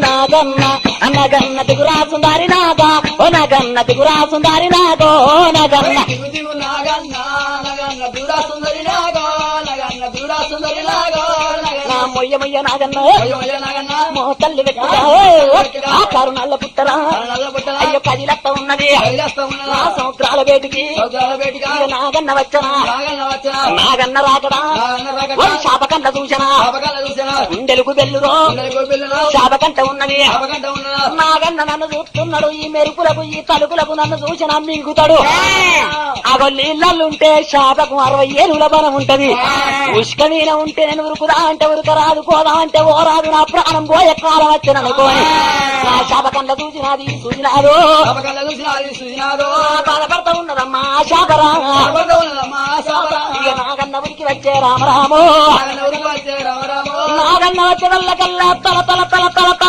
నాగన్న అన్నగన్న దిగురా సుందారి నాగా ఓ నగన్న దిగురా సుందారి నాగో నగన్న నా మొయ్య మొయ్య నాగన్న మో తల్లి వెట్టుగా ఆ కరుణల్ల పుట్టరా అయ్యో కదిలత్త ఉన్నది నా సముద్రాల వేటికి నాగన్న వచ్చనా నాగన్న రాకడా శాపకండ చూసనా గుండెలకు బెల్లురో శాపకంట ఉన్నది నాగన్న నన్ను చూస్తున్నాడు ఈ మెరుపులకు ఈ తలుపులకు నన్ను చూసిన మింగుతాడు అగో నీళ్ళుంటే శాపకు 60 ఏళ్ళ బలం ఉంటది ఉష్క మీద ఉంటే నేను ఉరుకుదా అంటే ఉరకరాదు పోదా అంటే ఓరాదు నా ప్రాణం పోయే కాలం వచ్చిన అనుకోని నా శాపకండ చూసినది చూసినాడు బాధపడతా ఉన్నదమ్మా శాపరా ఇక నాగన్న ఉరికి వచ్చే రామరామో నాగన్న వచ్చే వల్ల కల్లా తల తల తల తల తల